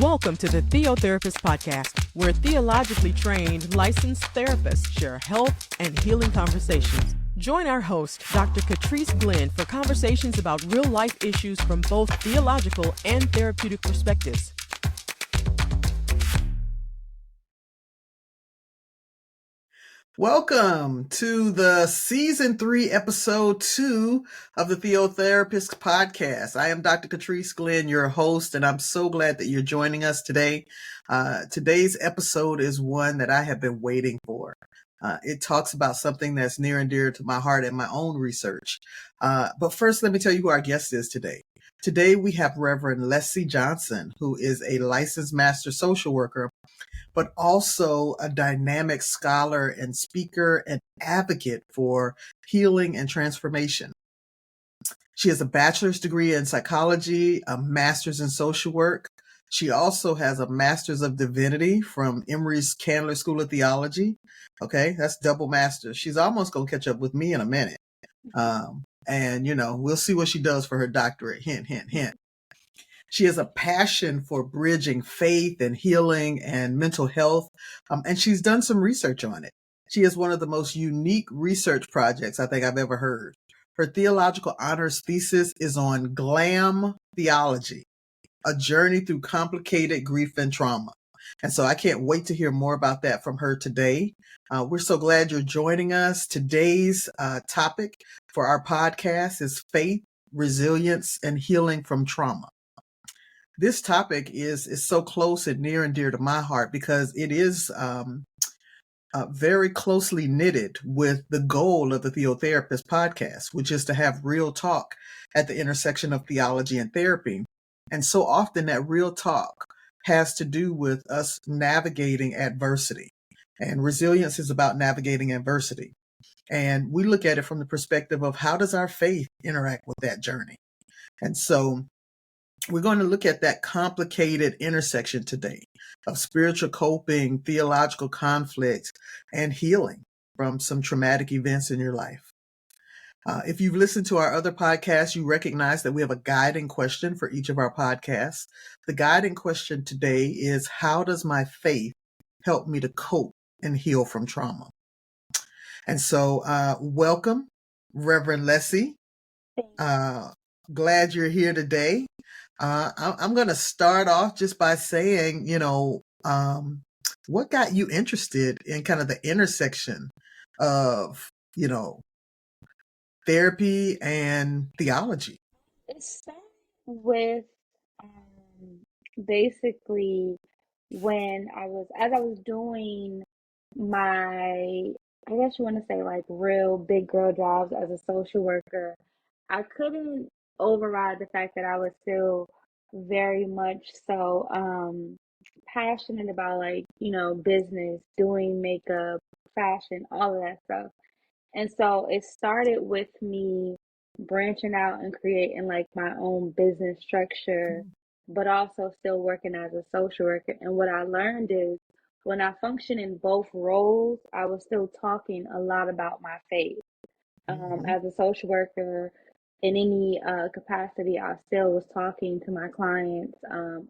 Welcome to the TheoTherapist Podcast, where theologically trained licensed therapists share health and healing conversations. Join our host, Dr. Trice for conversations about real-life issues from both theological and therapeutic perspectives. Welcome to the Season 3, Episode 2 of the TheoTherapist Podcast. I am Dr. Trice Glenn, your host, and I'm so glad that you're joining us today. Today's episode is one that I have been waiting for. It talks about something that's near and dear to my heart and my own research. But first, let me tell you who our guest is today. Today, we have Reverend Lessie Johnson, who is a licensed master social worker, but also a dynamic scholar and speaker and advocate for healing and transformation. She has a bachelor's degree in psychology, a master's in social work. She also has a master's of divinity from Emory's Candler School of Theology. Okay, that's double master. She's almost going to catch up with me in a minute. And, we'll see what she does for her doctorate. Hint, hint, hint. She has a passion for bridging faith and healing and mental health, and she's done some research on it. She has one of the most unique research projects I think I've ever heard. Her theological honors thesis is on Glam Theology, a journey through complicated grief and trauma. And so I can't wait to hear more about that from her today. We're so glad you're joining us. Today's topic for our podcast is faith, resilience, and healing from trauma. This topic is so close and near and dear to my heart because it is very closely knitted with the goal of the TheoTherapist Podcast, which is to have real talk at the intersection of theology and therapy. And so often that real talk has to do with us navigating adversity. And resilience is about navigating adversity. And we look at it from the perspective of how does our faith interact with that journey? And so we're going to look at that complicated intersection today of spiritual coping, theological conflict, and healing from some traumatic events in your life. If you've listened to our other podcasts, you recognize that we have a guiding question for each of our podcasts. The guiding question today is, how does my faith help me to cope and heal from trauma? And so welcome, Reverend Lessie. Glad you're here today. I'm going to start off just by saying, what got you interested in kind of the intersection of, therapy and theology? It started with basically when as I was doing my, I guess you want to say like real big girl jobs as a social worker, I couldn't override the fact that I was still very much so passionate about business, doing makeup, fashion, all of that stuff. And so it started with me branching out and creating like my own business structure, but also still working as a social worker. And what I learned is when I function in both roles, I was still talking a lot about my faith. As a social worker, in any capacity, I still was talking to my clients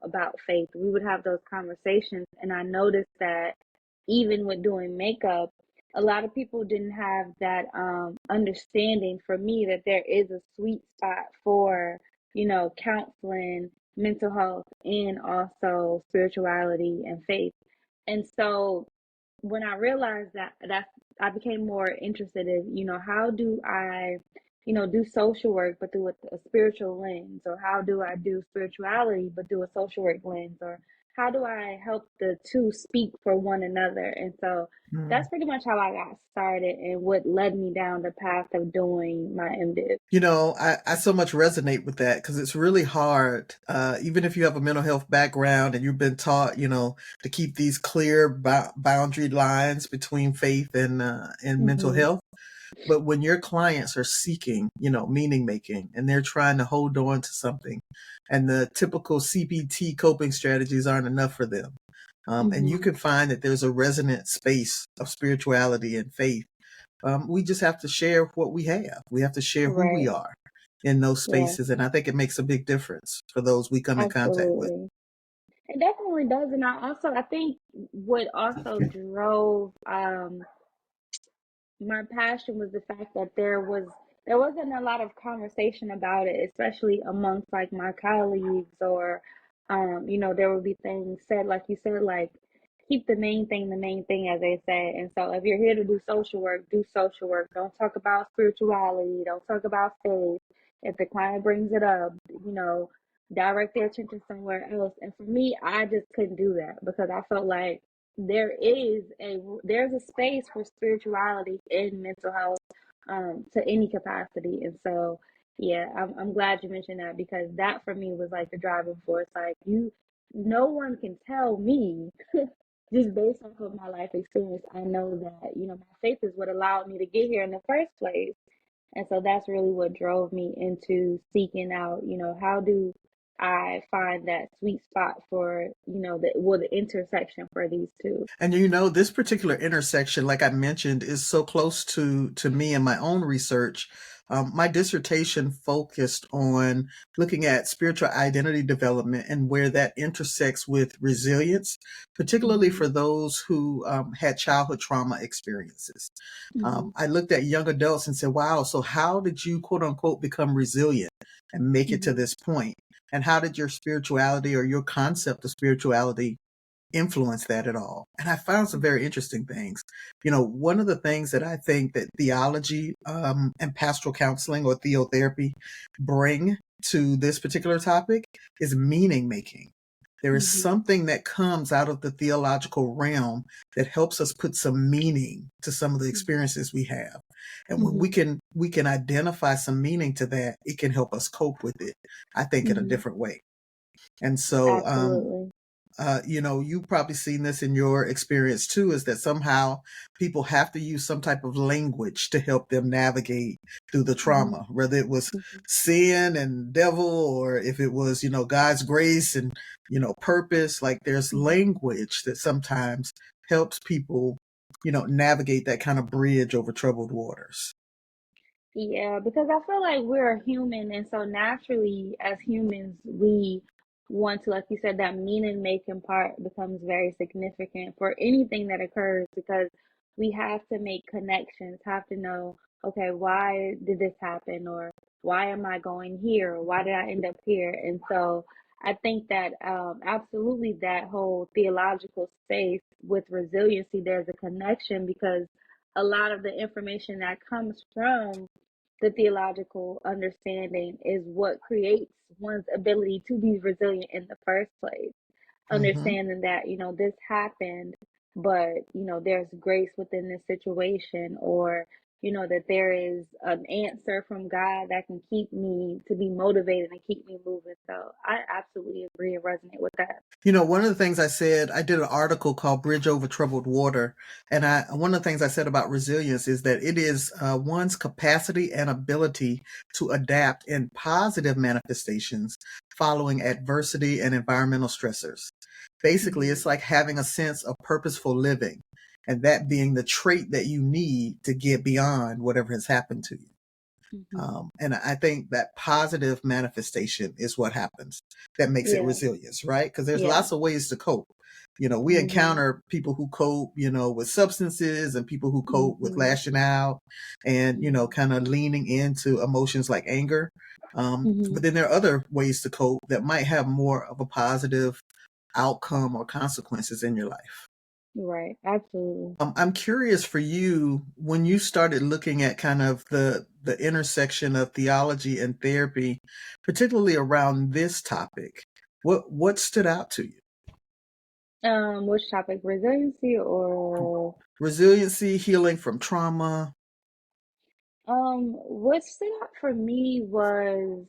about faith. We would have those conversations, and I noticed that even with doing makeup, a lot of people didn't have that understanding for me that there is a sweet spot for, counseling, mental health, and also spirituality and faith. And so when I realized that I became more interested in, how do I, do social work but do it a spiritual lens, or how do I do spirituality but do a social work lens, or how do I help the two speak for one another? And so that's pretty much how I got started and what led me down the path of doing my MDiv. I so much resonate with that because it's really hard, even if you have a mental health background and you've been taught, to keep these clear boundary lines between faith and mental health. But when your clients are seeking, meaning making, and they're trying to hold on to something, and the typical CBT coping strategies aren't enough for them, and you can find that there's a resonant space of spirituality and faith, we just have to share what we have. We have to share who we are in those spaces. And I think it makes a big difference for those we come in contact with. It definitely does. And I think what also drove my passion was the fact that there wasn't a lot of conversation about it, especially amongst like my colleagues, or there would be things said, like you said, like keep the main thing, as they say. And so if you're here to do social work, do social work. Don't talk about spirituality, don't talk about faith. If the client brings it up, direct their attention somewhere else. And for me, I just couldn't do that because I felt like there's a space for spirituality in mental health, to any capacity. And so yeah, I'm glad you mentioned that, because that for me was like the driving force. Like, no one can tell me just based off of my life experience. I know that my faith is what allowed me to get here in the first place. And so that's really what drove me into seeking out, how do I find that sweet spot for, the intersection for these two. And this particular intersection, like I mentioned, is so close to me and my own research. My dissertation focused on looking at spiritual identity development and where that intersects with resilience, particularly for those who had childhood trauma experiences. Mm-hmm. I looked at young adults and said, wow, so how did you, quote unquote, become resilient and make it to Mm-hmm. this point? And how did your spirituality or your concept of spirituality influence that at all? And I found some very interesting things. One of the things that I think that theology and pastoral counseling or theotherapy bring to this particular topic is meaning making. There is Mm-hmm. something that comes out of the theological realm that helps us put some meaning to some of the experiences we have. And when we Mm-hmm. can identify some meaning to that, it can help us cope with it, I think, in a Mm-hmm. different way. And so Absolutely. you've probably seen this in your experience too, is that somehow people have to use some type of language to help them navigate through the Mm-hmm. trauma, whether it was Mm-hmm. sin and devil, or if it was, God's grace and, purpose. Like, there's Mm-hmm. language that sometimes helps people, navigate that kind of bridge over troubled waters. Yeah, because I feel like we're a human, and so naturally, as humans, we want to, like you said, that meaning making part becomes very significant for anything that occurs, because we have to make connections, have to know, okay, why did this happen, or why am I going here, or why did I end up here? And so I think that absolutely that whole theological space with resiliency, there's a connection, because a lot of the information that comes from the theological understanding is what creates one's ability to be resilient in the first place. Mm-hmm. Understanding that, this happened, but, there's grace within this situation, or, that there is an answer from God that can keep me to be motivated and keep me moving. So I absolutely agree and resonate with that. One of the things I said, I did an article called Bridge Over Troubled Water. And one of the things I said about resilience is that it is one's capacity and ability to adapt in positive manifestations following adversity and environmental stressors. Basically, Mm-hmm. it's like having a sense of purposeful living, and that being the trait that you need to get beyond whatever has happened to you. Mm-hmm. And I think that positive manifestation is what happens that makes it Yeah. resilience, right? Because there's Yeah. lots of ways to cope. We Mm-hmm. encounter people who cope, with substances, and people who cope with Mm-hmm. lashing out and, Mm-hmm. kind of leaning into emotions like anger. Mm-hmm. But then there are other ways to cope that might have more of a positive outcome or consequences in your life. Right. Absolutely. I'm curious for you, when you started looking at kind of the intersection of theology and therapy, particularly around this topic, what stood out to you? Which topic? Resiliency or Resiliency, healing from trauma. what stood out for me was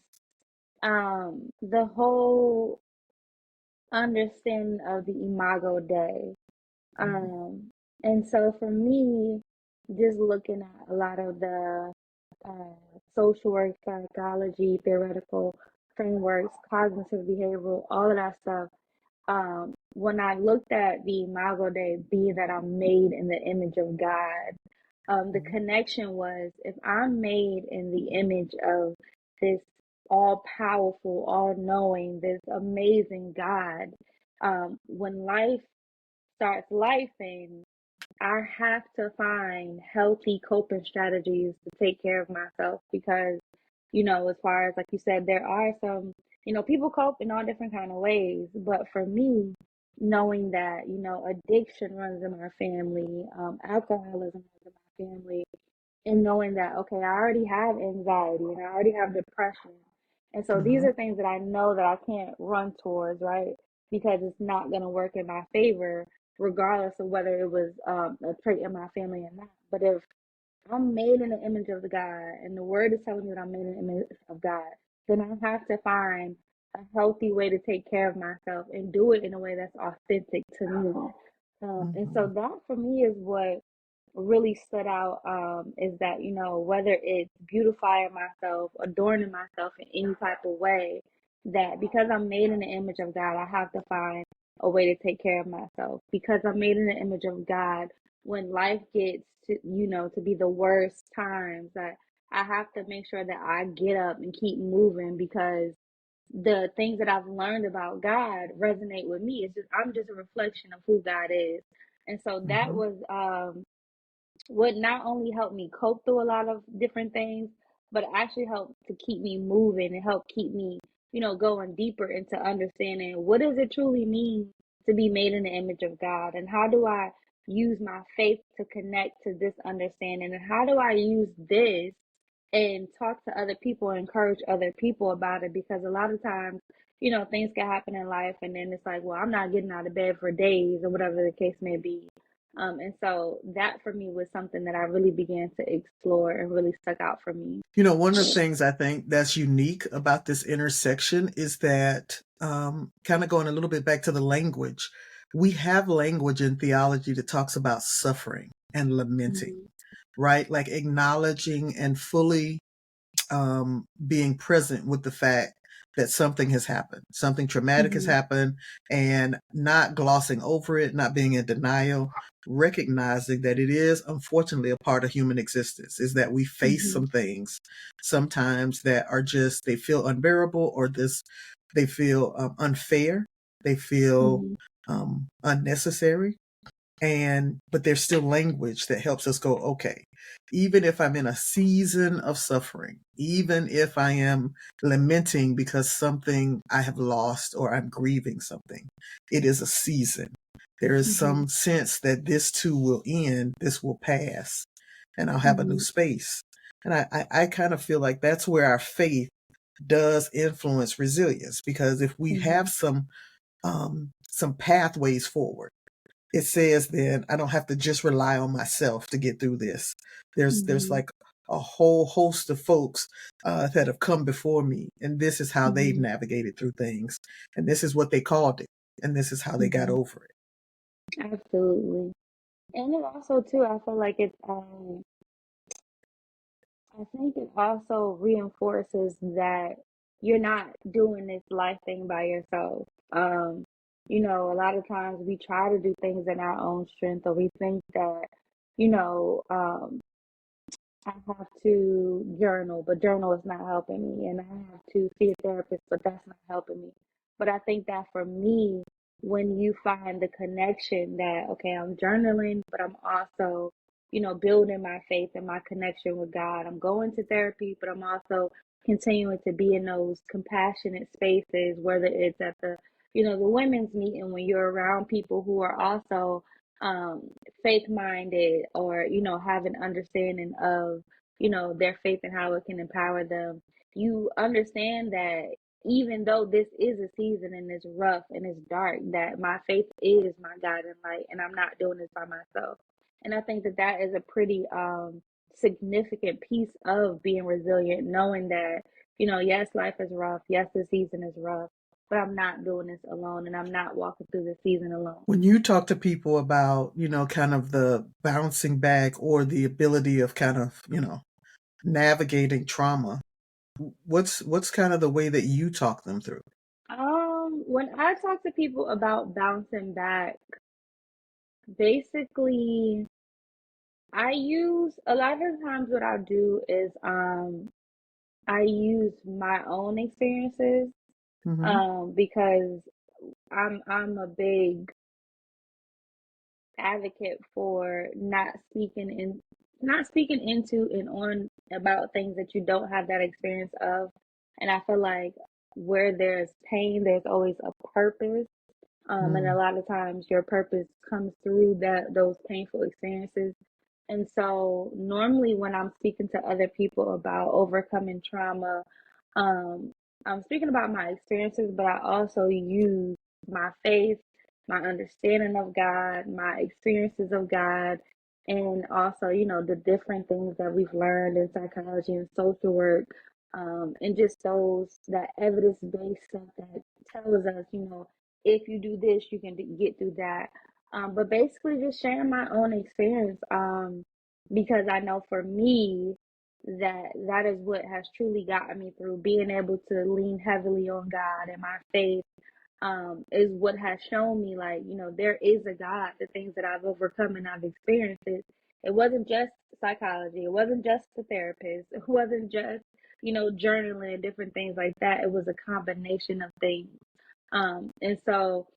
the whole understanding of the Imago Day. Mhm. Um, and so for me, just looking at a lot of the social work, psychology, theoretical frameworks, cognitive behavioral, all of that stuff. When I looked at the Imago Day, being that I'm made in the image of God, the connection was, if I'm made in the image of this all powerful, all knowing, this amazing God, when life starts life and I have to find healthy coping strategies to take care of myself because, as far as like you said, there are some, people cope in all different kind of ways. But for me, knowing that, addiction runs in my family, alcoholism runs in my family, and knowing that, okay, I already have anxiety and I already have depression. And so these Mm-hmm. are things that I know that I can't run towards, right? Because it's not going to work in my favor, regardless of whether it was a trait in my family or not. But if I'm made in the image of the God, and the word is telling me that I'm made in the image of God, then I have to find a healthy way to take care of myself and do it in a way that's authentic to me. And Mm-hmm. so that for me is what really stood out, is that, whether it's beautifying myself, adorning myself in any type of way, that because I'm made in the image of God, I have to find a way to take care of myself. Because I'm made in the image of God, when life gets to be the worst times, that I have to make sure that I get up and keep moving because the things that I've learned about God resonate with me. I'm just a reflection of who God is. And so that Mm-hmm. was would not only help me cope through a lot of different things, but actually help to keep me moving and help keep me, going deeper into understanding what does it truly mean to be made in the image of God, and how do I use my faith to connect to this understanding, and how do I use this and talk to other people and encourage other people about it, because a lot of times, things can happen in life and then it's like, well, I'm not getting out of bed for days or whatever the case may be. And so that for me was something that I really began to explore and really stuck out for me. One of the things I think that's unique about this intersection is that, kind of going a little bit back to the language, we have language in theology that talks about suffering and lamenting, Mhm. right? Like acknowledging and fully being present with the fact that something has happened, something traumatic has Mhm. happened, and not glossing over it, not being in denial, recognizing that it is unfortunately a part of human existence, is that we face Mhm. some things sometimes that are just, they feel unbearable, or they feel unfair, they feel Mhm. unnecessary, but there's still language that helps us go, okay, even if I'm in a season of suffering, even if I am lamenting because something I have lost or I'm grieving something, it is a season. There is Mhm. some sense that this too will end, this will pass, and I'll have a new Mhm. space. And I kind of feel like that's where our faith does influence resilience, because if we have Mhm. some pathways forward, it says then I don't have to just rely on myself to get through this. There's Mhm. like a whole host of folks that have come before me, and this is how they've Mhm. navigated through things, and this is what they called it, and this is how they got Mhm. over it. Absolutely. And it also too, I feel like I think it also reinforces that you're not doing this life thing by yourself. A lot of times we try to do things in our own strength, or we think that, you know, um, I have to journal, but journal is not helping me. And I have to see a therapist, but that's not helping me. But I think that for me, when you find the connection that, okay, I'm journaling, but I'm also, building my faith and my connection with God. I'm going to therapy, but I'm also continuing to be in those compassionate spaces, whether it's at the women's meeting, when you're around people who are also um, faith minded, or have an understanding of their faith and how it can empower them. You understand that even though this is a season and it's rough and it's dark, that my faith is my guiding light, and I'm not doing this by myself. And I think that that is a pretty significant piece of being resilient, knowing that yes, life is rough, yes, the season is rough, but I'm not doing this alone, and I'm not walking through the season alone. When you talk to people about, kind of the bouncing back or the ability of kind of, navigating trauma, what's kind of the way that you talk them through? When I talk to people about bouncing back, basically, I use a lot of the times what I do is I use my own experiences Mm-hmm. because I'm a big advocate for not speaking into and on about things that you don't have that experience of. And I feel like where there's pain, there's always a purpose. And a lot of times your purpose comes through those painful experiences. And so normally when I'm speaking to other people about overcoming trauma, um, I'm speaking about my experiences, but I also use my faith, my understanding of God, my experiences of God, and also, the different things that we've learned in psychology and social work, and just that evidence-based stuff that tells us, if you do this, you can get through that. But basically just sharing my own experience, because I know for me that is what has truly gotten me through. Being able to lean heavily on God and my faith, is what has shown me, like, there is a God. The things that I've overcome and I've experienced, it wasn't just psychology, it wasn't just the therapist, it wasn't just, journaling and different things like that. It was a combination of things. And so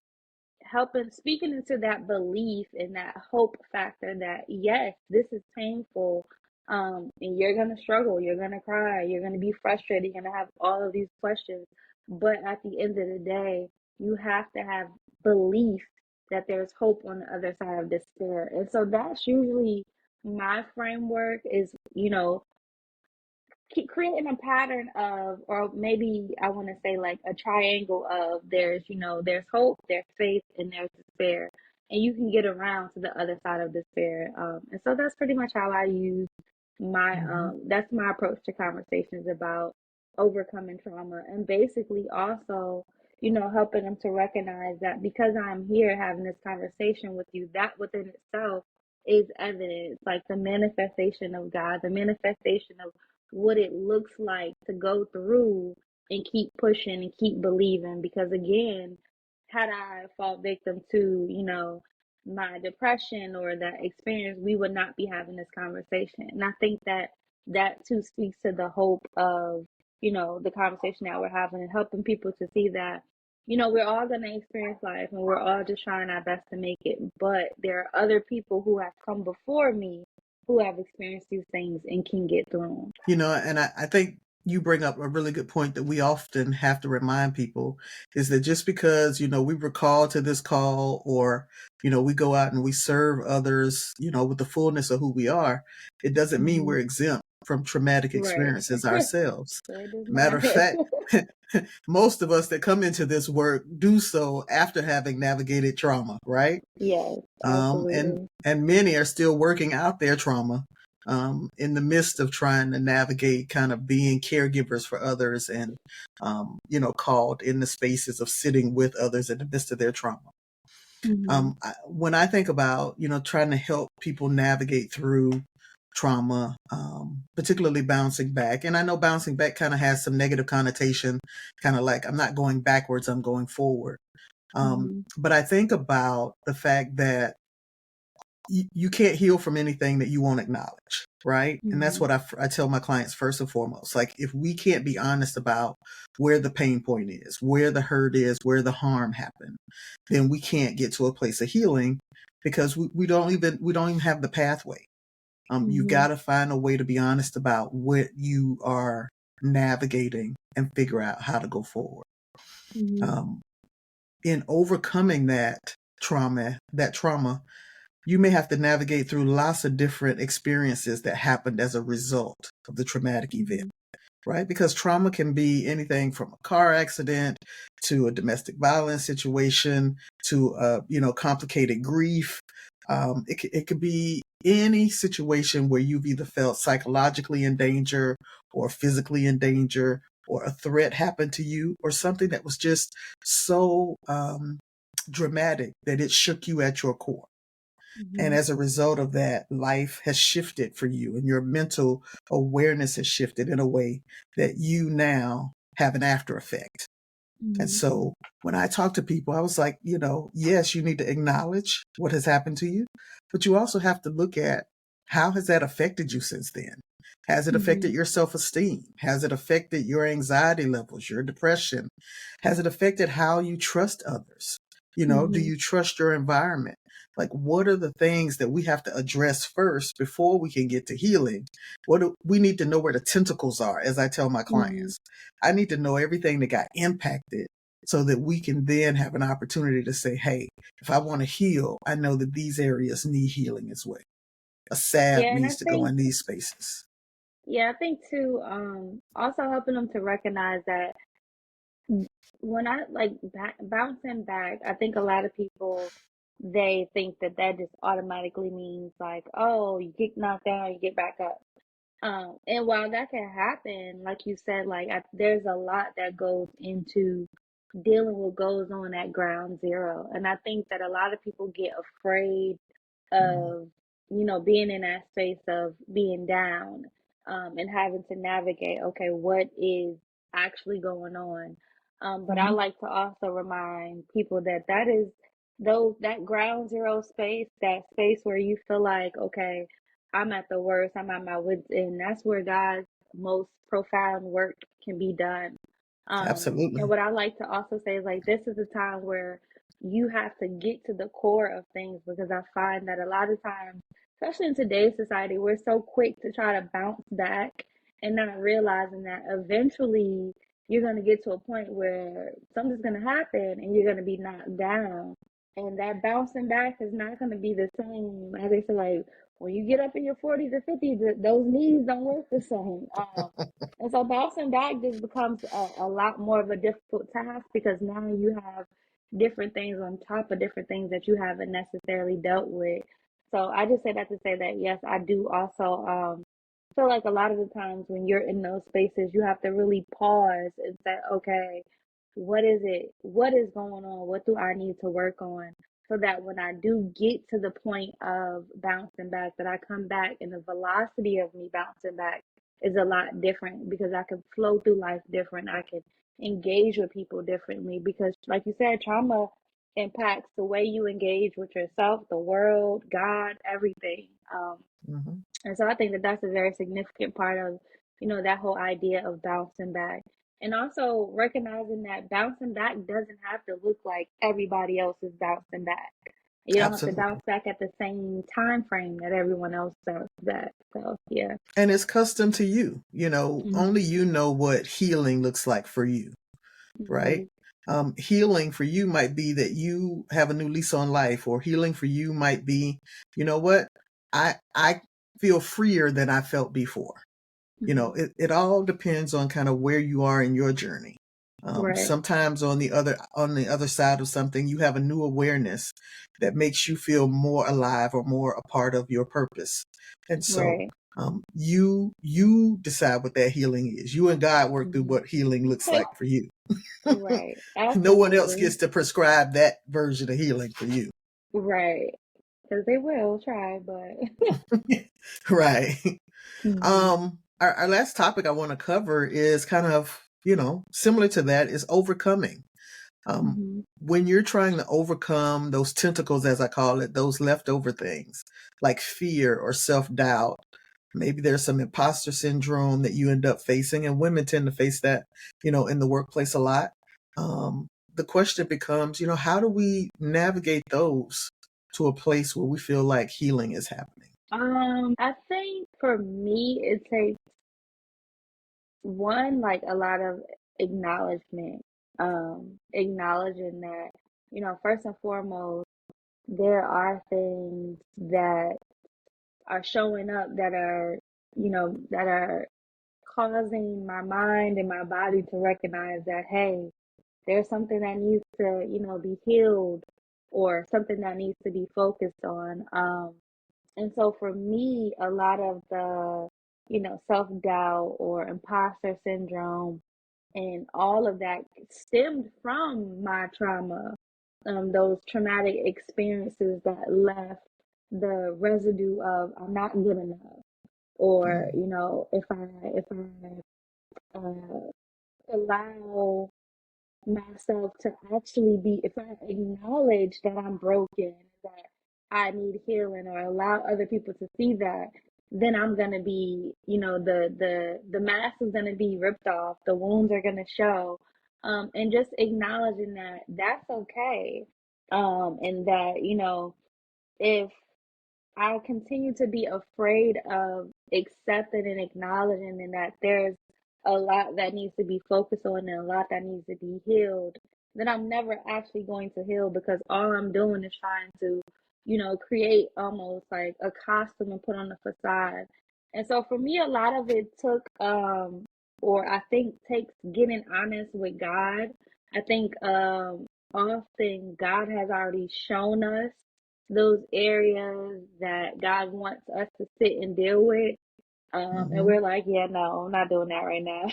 speaking into that belief and that hope factor that yes, this is painful, and you're gonna struggle, you're gonna cry, you're gonna be frustrated, you're gonna have all of these questions, but at the end of the day, you have to have belief that there's hope on the other side of despair. And so that's usually my framework is, keep creating a pattern of, or maybe I want to say like a triangle of, there's hope, there's faith, and there's despair, and you can get around to the other side of despair. And so that's pretty much how I use that's my approach to conversations about overcoming trauma, and basically also, helping them to recognize that because I'm here having this conversation with you, that within itself is evidence, like the manifestation of God, the manifestation of what it looks like to go through and keep pushing and keep believing. Because again, had I fall victim to, my depression or that experience, we would not be having this conversation. And I think that too speaks to the hope of, the conversation that we're having, and helping people to see that, we're all going to experience life and we're all just trying our best to make it. But there are other people who have come before me who have experienced these things and can get through them. And I think you bring up a really good point that we often have to remind people is that just because, we were called to this call, or, we go out and we serve others, with the fullness of who we are, it doesn't mean we're exempt from traumatic Right. experiences ourselves. So it does Matter not. of fact, most of us that come into this work do so after having navigated trauma, right? Yes, And absolutely. many are still working out their trauma, in the midst of trying to navigate kind of being caregivers for others, and called in the spaces of sitting with others in the midst of their trauma. When I think about trying to help people navigate through trauma, particularly bouncing back, and I know bouncing back kind of has some negative connotation, kind of like I'm not going backwards, I'm going forward. But I think about the fact that you can't heal from anything that you won't acknowledge, right? And that's what I tell my clients first and foremost. Like, if we can't be honest about where the pain point is, where the hurt is, where the harm happened, then we can't get to a place of healing, because we don't even have the pathway. You got to find a way to be honest about what you are navigating and figure out how to go forward. In overcoming that trauma, you may have to navigate through lots of different experiences that happened as a result of the traumatic event, right? Because trauma can be anything from a car accident to a domestic violence situation to complicated grief. It could be any situation where you've either felt psychologically in danger or physically in danger, or a threat happened to you, or something that was just so dramatic that it shook you at your core. And as a result of that, life has shifted for you, and your mental awareness has shifted in a way that you now have an after effect. And so when I talk to people, I was like, yes, you need to acknowledge what has happened to you, but you also have to look at how has that affected you since then? Has it affected Mm-hmm. your self-esteem? Has it affected your anxiety levels, your depression? Has it affected how you trust others? Do Mm-hmm. you trust your environment? Like, what are the things that we have to address first before we can get to healing? We need to know where the tentacles are, as I tell my Mm-hmm. clients. I need to know everything that got impacted so that we can then have an opportunity to say, hey, if I want to heal, I know that these areas need healing as well. A salve Yeah, and needs to go in these spaces. I think too, also helping them to recognize that when I like bouncing back, I think a lot of people they think that that just automatically means like, oh, you get knocked down, you get back up. And while that can happen, like you said, like there's a lot that goes into dealing with what goes on at ground zero. And I think that a lot of people get afraid Mhm. of, being in that space of being down, and having to navigate, okay, what is actually going on. But I Mhm. like to also remind people that that is that ground zero space, that space where you feel like, okay, I'm at the worst, I'm at my wits end. That's where God's most profound work can be done. And Absolutely. what I like to also say is like, this is a time where you have to get to the core of things, because I find that a lot of times, especially in today's society, we're so quick to try to bounce back and not realizing that eventually you're going to get to a point where something's going to happen and you're going to be knocked down. And that bouncing back is not going to be the same. As they say, like, when you get up in your 40s or 50s, those knees don't work the same. And so bouncing back just becomes a lot more of a difficult task, because now you have different things on top of different things that you haven't necessarily dealt with. So I just say that to say that, yes, I do also feel like a lot of the times when you're in those spaces, you have to really pause and say, okay, what is it? What is going on? What do I need to work on? So that when I do get to the point of bouncing back, that I come back and the velocity of me bouncing back is a lot different, because I can flow through life different. I can engage with people differently, because, like you said, trauma impacts the way you engage with yourself, the world, God, everything. Mhm. And so I think that that's a very significant part of, that whole idea of bouncing back. And also recognizing that bouncing back doesn't have to look like everybody else is bouncing back. You don't have to Absolutely. bounce back at the same time frame that everyone else bounces back. So yeah. And it's custom to you. Mm-hmm. Only you know what healing looks like for you, right? Mm-hmm. Healing for you might be that you have a new lease on life, or healing for you might be, you know what? I feel freer than I felt before. Mm-hmm. It all depends on kind of where you are in your journey. Right. Sometimes on the other side of something, you have a new awareness that makes you feel more alive or more a part of your purpose. And so Right. you decide what that healing is. You and God work through Mm-hmm. what healing looks like for you. Right. No one else Absolutely. gets to prescribe that version of healing for you. Right. Because they will try, but. Right. Mm-hmm. Our last topic I want to cover is kind of, similar to that, is overcoming. Um, Mm-hmm. when you're trying to overcome those tentacles, as I call it, those leftover things like fear or self-doubt, maybe there's some imposter syndrome that you end up facing, and women tend to face that, in the workplace a lot. The question becomes, how do we navigate those to a place where we feel like healing is happening? I think for me, it takes one, like a lot of acknowledgement, acknowledging that, first and foremost, there are things that are showing up that are, that are causing my mind and my body to recognize that, hey, there's something that needs to, be healed, or something that needs to be focused on. And so for me, a lot of the, self-doubt or imposter syndrome and all of that stemmed from my trauma, those traumatic experiences that left the residue of I'm not good enough, or, Mm, if I allow myself to actually be, if I acknowledge that I'm broken, that I need healing, or allow other people to see that, then I'm gonna be, the mask is gonna be ripped off, the wounds are gonna show. And just acknowledging that that's okay. And that, if I continue to be afraid of accepting and acknowledging and that there's a lot that needs to be focused on and a lot that needs to be healed, then I'm never actually going to heal because all I'm doing is trying to, create almost like a costume and put on a facade. And so for me, a lot of it took, or I think takes getting honest with God. I think often God has already shown us those areas that God wants us to sit and deal with. And Mm-hmm. we're like, yeah, no, I'm not doing that right now.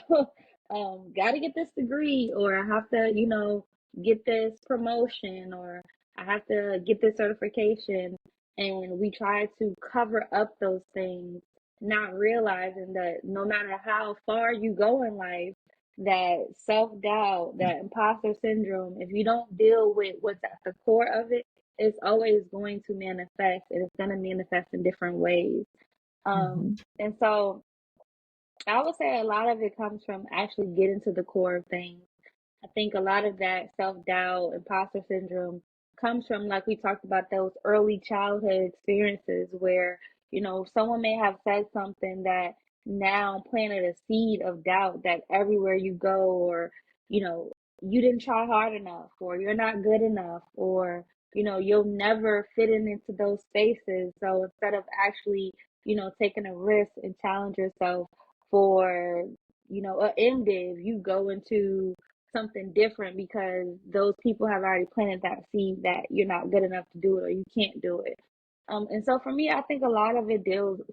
Got to get this degree, or I have to, get this promotion, or I have to get this certification. And we try to cover up those things, not realizing that no matter how far you go in life, that self-doubt, that imposter syndrome, if you don't deal with what's at the core of it, it's always going to manifest, and it's going to manifest in different ways. Mm-hmm. And so I would say a lot of it comes from actually getting to the core of things. I think a lot of that self-doubt, imposter syndrome comes from, like we talked about, those early childhood experiences where, someone may have said something that now planted a seed of doubt that everywhere you go, or, you know, you didn't try hard enough, or you're not good enough, or, you'll never fit into those spaces. So instead of actually, taking a risk and challenge yourself for, an MDiv, you go into something different because those people have already planted that seed that you're not good enough to do it or you can't do it. And so for me, I think a lot of it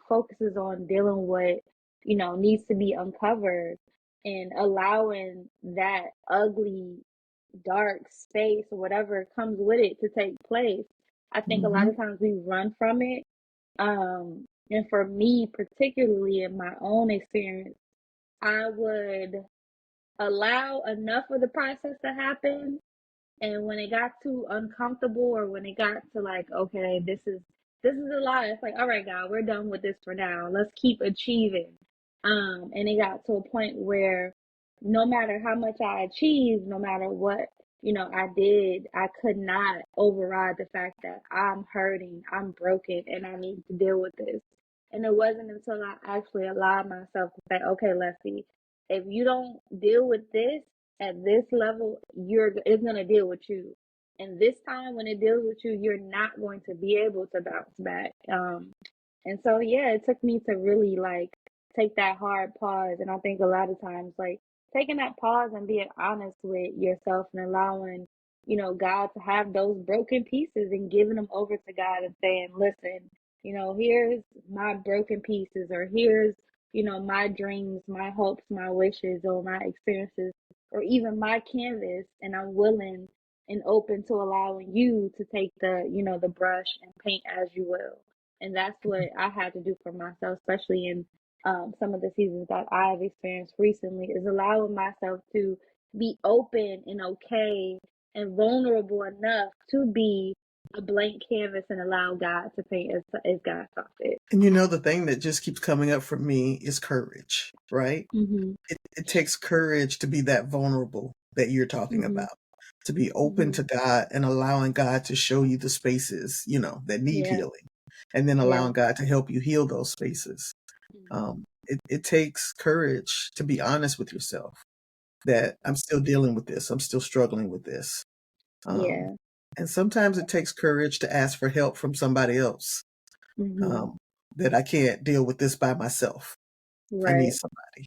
focuses on dealing with, needs to be uncovered and allowing that ugly, dark space or whatever comes with it to take place. I think a lot Mm-hmm. of times we run from it. And for me, particularly in my own experience, I would allow enough of the process to happen, and when it got too uncomfortable, or when it got to like, okay, this is a lot, it's like, all right, God, we're done with this for now. Let's keep achieving. And it got to a point where no matter how much I achieved, no matter what, I did, I could not override the fact that I'm hurting, I'm broken, and I need to deal with this. And it wasn't until I actually allowed myself to say, okay, Leslie, if you don't deal with this at this level, it's gonna deal with you. And this time when it deals with you, you're not going to be able to bounce back. And so yeah, it took me to really like take that hard pause. And I think a lot of times like taking that pause and being honest with yourself and allowing, God to have those broken pieces and giving them over to God and saying, listen, here's my broken pieces, or here's, my dreams, my hopes, my wishes, or my experiences, or even my canvas, and I'm willing and open to allowing you to take the brush and paint as you will. And that's what I had to do for myself, especially in some of the seasons that I've experienced recently, is allowing myself to be open and okay and vulnerable enough to be a blank canvas and allow God to paint as God saw fit. And the thing that just keeps coming up for me is courage, right? Mm-hmm. It takes courage to be that vulnerable that you're talking Mm-hmm. about, to be open Mm-hmm. to God and allowing God to show you the spaces, that need Yeah. healing, and then Yeah. allowing God to help you heal those spaces. Mm-hmm. It takes courage to be honest with yourself that I'm still dealing with this. I'm still struggling with this. Um, Yeah. and sometimes it takes courage to ask for help from somebody else, Mm-hmm. um, that I can't deal with this by myself. I need Right. somebody.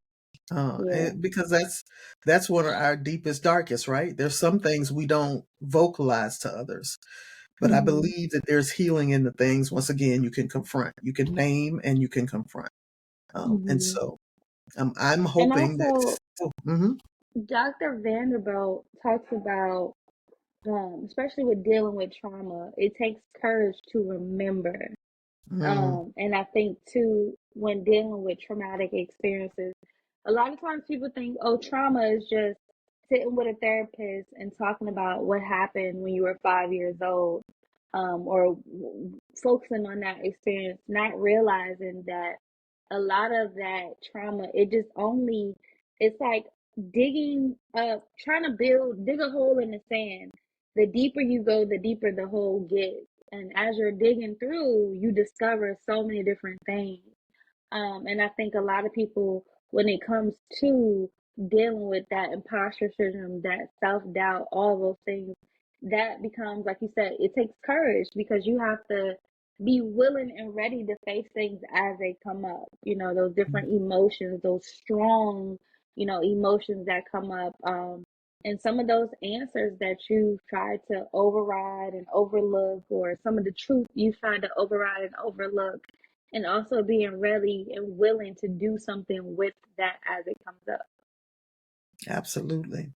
Yeah. Because that's one of our deepest, darkest, right? There's some things we don't vocalize to others, but I Mm-hmm. believe that there's healing in the things, once again, you can confront, you can name, and you can confront. And Mm-hmm. so I'm And hoping that, also, mhm, Dr. Vanderbilt talks about, especially with dealing with trauma, it takes courage to remember. mm, And I think too, when dealing with traumatic experiences, a lot of times people think, oh, trauma is just sitting with a therapist and talking about what happened when you were 5 years old, or focusing on that experience, not realizing that a lot of that trauma, it's like digging up, trying to dig a hole in the sand. The deeper you go, the deeper the hole gets. And as you're digging through, you discover so many different things. And I think a lot of people, when it comes to dealing with that imposter syndrome, that self doubt, all those things, that becomes, like you said, it takes courage because you have to be willing and ready to face things as they come up. Those different emotions, those strong, emotions that come up. And some of those answers that you've tried to override and overlook, or some of the truth you've tried to override and overlook, and also being ready and willing to do something with that as it comes up. Absolutely.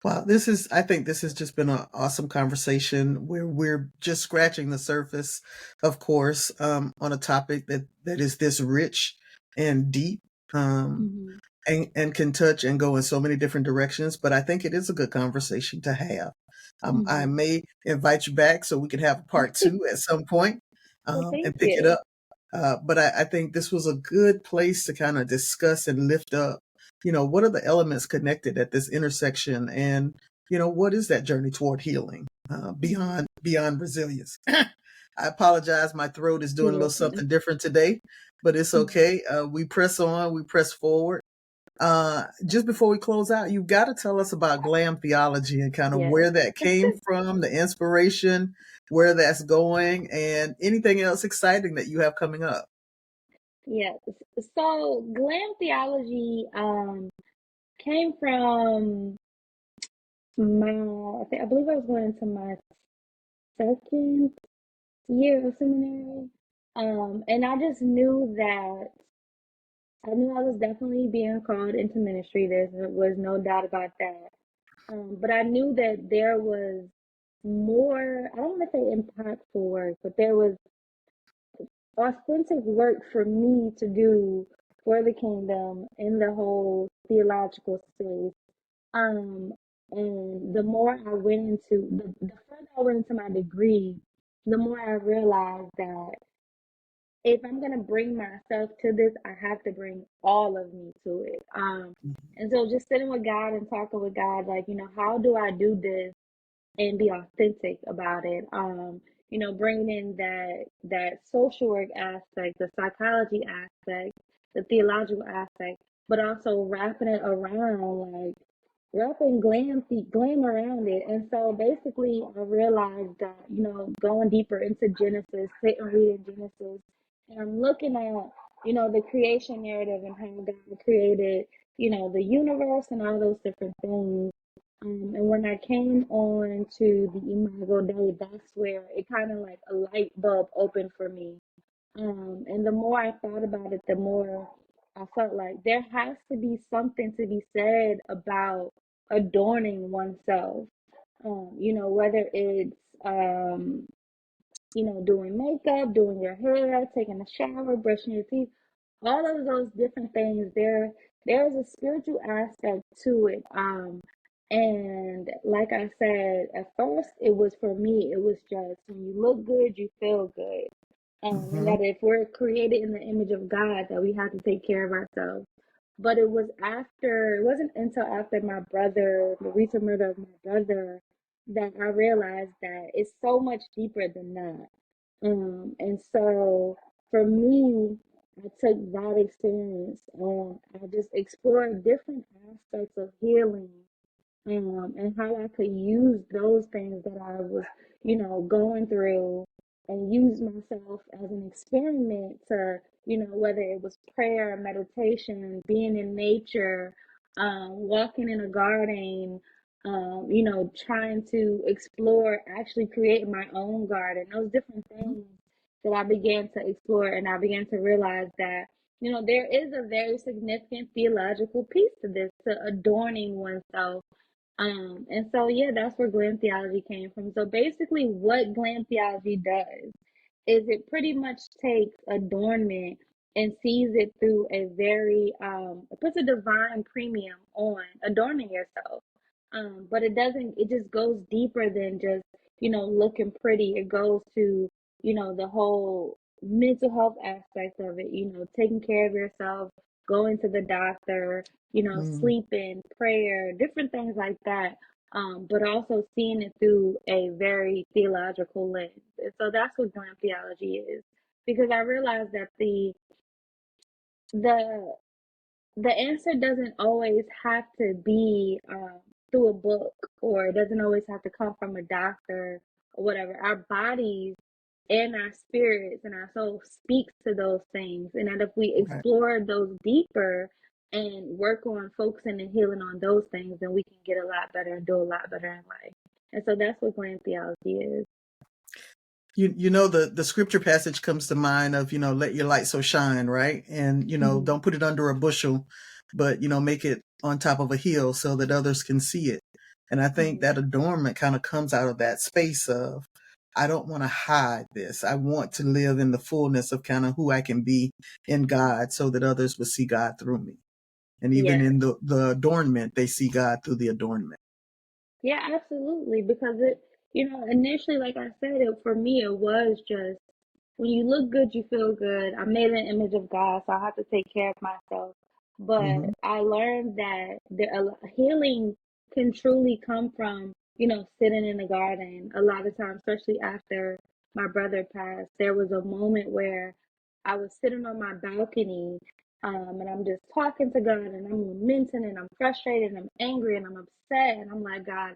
Wow, I think this has just been an awesome conversation where we're just scratching the surface, of course, on a topic that is this rich and deep, Mm-hmm. and can touch and go in so many different directions. But I think it is a good conversation to have. I Mm-hmm. may invite you back so we can have a part 2 at some point, Well, and thank pick it you. up. But I think this was a good place to kind of discuss and lift up, what are the elements connected at this intersection, and, what is that journey toward healing, beyond resilience. I apologize. My throat is doing a You're little fine. something different today, but it's Mm-hmm. okay. We press on, we press forward. Just before we close out, you've got to tell us about Glam Theology and kind of Yes. where that came from, the inspiration, where that's going, and anything else exciting that you have coming up. Yes. So Glam Theology came from I believe I was going into my second year of seminary. And I knew I was definitely being called into ministry. There was no doubt about that. But I knew that there was more, I don't want to say impactful work, but there was authentic work for me to do for the kingdom in the whole theological space. Um, and the more I went into the further I went into my degree, the more I realized that if I'm gonna bring myself to this, I have to bring all of me to it. And so just sitting with God and talking with God, like, how do I do this and be authentic about it? Bringing in that social work aspect, the psychology aspect, the theological aspect, but also wrapping it around, like wrapping glam around it. And so basically I realized that, going deeper into Genesis, sitting reading Genesis, and I'm looking at, the creation narrative and how God created, the universe and all those different things. And when I came on to the Imago Day, that's where it kind of like a light bulb opened for me. And the more I thought about it, the more I felt like there has to be something to be said about adorning oneself. Whether it's doing makeup, doing your hair, taking a shower, brushing your teeth, all of those different things, there's a spiritual aspect to it. And like I said, at first it was, for me, it was just when you look good, you feel good. And Hmm. that if we're created in the image of God, that we have to take care of ourselves. But it wasn't until after the recent murder of my brother, that I realized that it's so much deeper than that. And so for me, I took that experience and I just explored different aspects of healing, and how I could use those things that I was, going through, and use myself as an experiment to, whether it was prayer, meditation, being in nature, walking in a garden, trying to explore actually creating my own garden, those different things that I began to explore, and I began to realize that, there is a very significant theological piece to this, to adorning oneself. And so yeah, that's where Glam Theology came from. So basically what Glam Theology does is it pretty much takes adornment and sees it through a very it puts a divine premium on adorning yourself. But it just goes deeper than just, looking pretty. It goes to, the whole mental health aspect of it, taking care of yourself, going to the doctor, Mm, sleeping, prayer, different things like that. But also seeing it through a very theological lens. And so that's what glam theology is. Because I realized that the the answer doesn't always have to be through a book, or it doesn't always have to come from a doctor or whatever. Our bodies and our spirits and our soul speaks to those things, and that if we right. explore those deeper and work on focusing and healing on those things, then we can get a lot better and do a lot better in life. And so that's what glam theology is. The scripture passage comes to mind of, let your light so shine, right? And, Mm-hmm. don't put it under a bushel, but, make it on top of a hill so that others can see it. And I think Mm-hmm. that adornment kind of comes out of that space of, I don't want to hide this. I want to live in the fullness of kind of who I can be in God so that others will see God through me. And even Yes. in the adornment, they see God through the adornment. Yeah, absolutely. Because initially, like I said, for me, it was just when you look good, you feel good. I'm made in the image of God, so I have to take care of myself. But Hmm. I learned that healing can truly come from, sitting in the garden. A lot of times, especially after my brother passed, there was a moment where I was sitting on my balcony, and I'm just talking to God, and I'm lamenting, and I'm frustrated, and I'm angry, and I'm upset, and I'm like, God,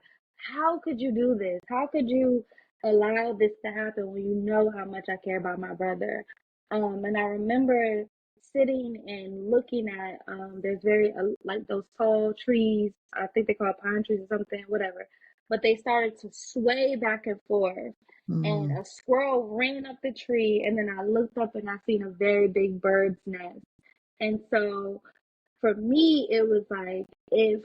how could you do this? How could you allow this to happen when you know how much I care about my brother? And I remember sitting and looking at there's very like those tall trees. I think they call it pine trees or something, whatever. But they started to sway back and forth, and Mm, a squirrel ran up the tree, and then I looked up and I seen a very big bird's nest. And so for me, it was like, if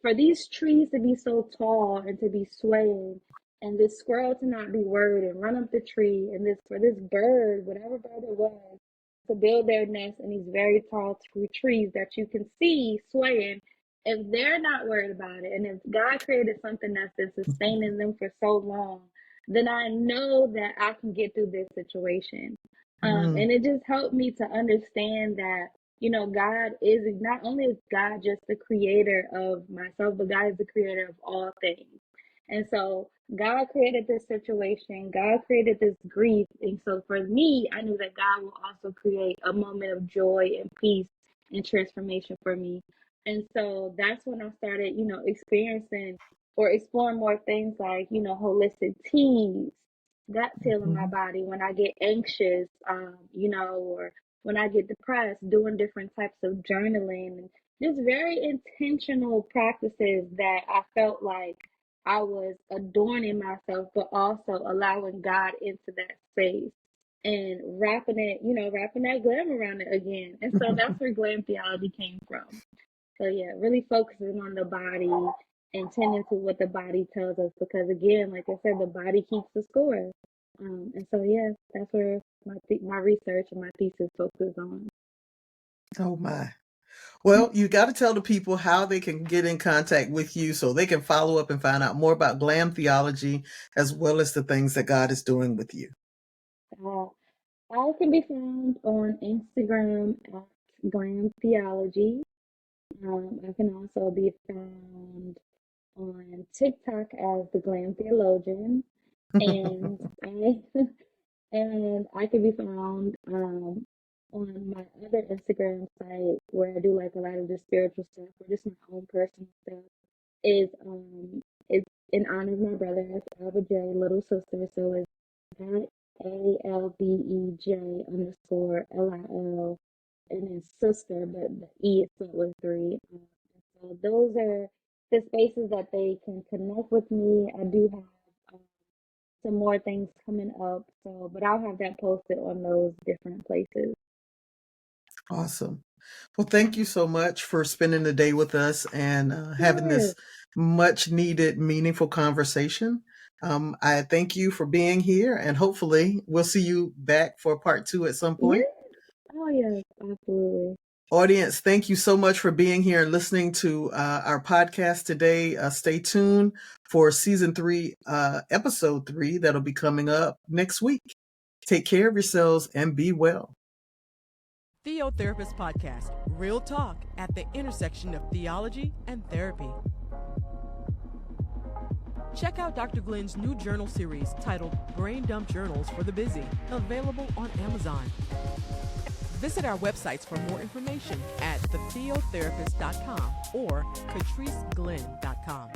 for these trees to be so tall and to be swaying, and this squirrel to not be worried and run up the tree, and this for this bird, whatever bird it was, to build their nest in these very tall trees that you can see swaying, if they're not worried about it, and if God created something that's been sustaining them for so long, then I know that I can get through this situation. mm, And it just helped me to understand that, God is not only is God just the creator of myself, but God is the creator of all things. And so God created this situation, God created this grief. And so for me, I knew that God will also create a moment of joy and peace and transformation for me. And so that's when I started, experiencing or exploring more things like, holistic teas. That's healing my mhm, body when I get anxious, or when I get depressed, doing different types of journaling and just very intentional practices that I felt like I was adorning myself, but also allowing God into that space and wrapping that glam around it again. And so that's where glam theology came from. So yeah, really focusing on the body and tending to what the body tells us, because again, like I said, the body keeps the score. And so yeah, that's where my research and my thesis focuses on. Oh my. Well, you got to tell the people how they can get in contact with you so they can follow up and find out more about glam theology as well as the things that God is doing with you. Uh, I can be found on Instagram at Glam Theology. I can also be found on TikTok as the Glam Theologian, and I and I can be found on my other Instagram site where I do like a lot of the spiritual stuff or just my own personal stuff. Is it's in honor of my brother, it's Alba J, little sister, so it's at ALBEJ underscore LIL, and then sister, but the E is spelled with three. So those are the spaces that they can connect with me. I do have some more things coming up, so but I'll have that posted on those different places. Awesome. Well, thank you so much for spending the day with us and having Sure. this much needed, meaningful conversation. I thank you for being here, and hopefully, we'll see you back for part two at some point. Yes. Oh yes, absolutely. Audience, thank you so much for being here and listening to our podcast today. Stay tuned for season 3, episode 3, that'll be coming up next week. Take care of yourselves and be well. TheoTherapist Podcast, real talk at the intersection of theology and therapy. Check out Dr. Glenn's new journal series titled Brain Dump Journals for the Busy, available on Amazon. Visit our websites for more information at TheoTherapist.com or CatriceGlenn.com.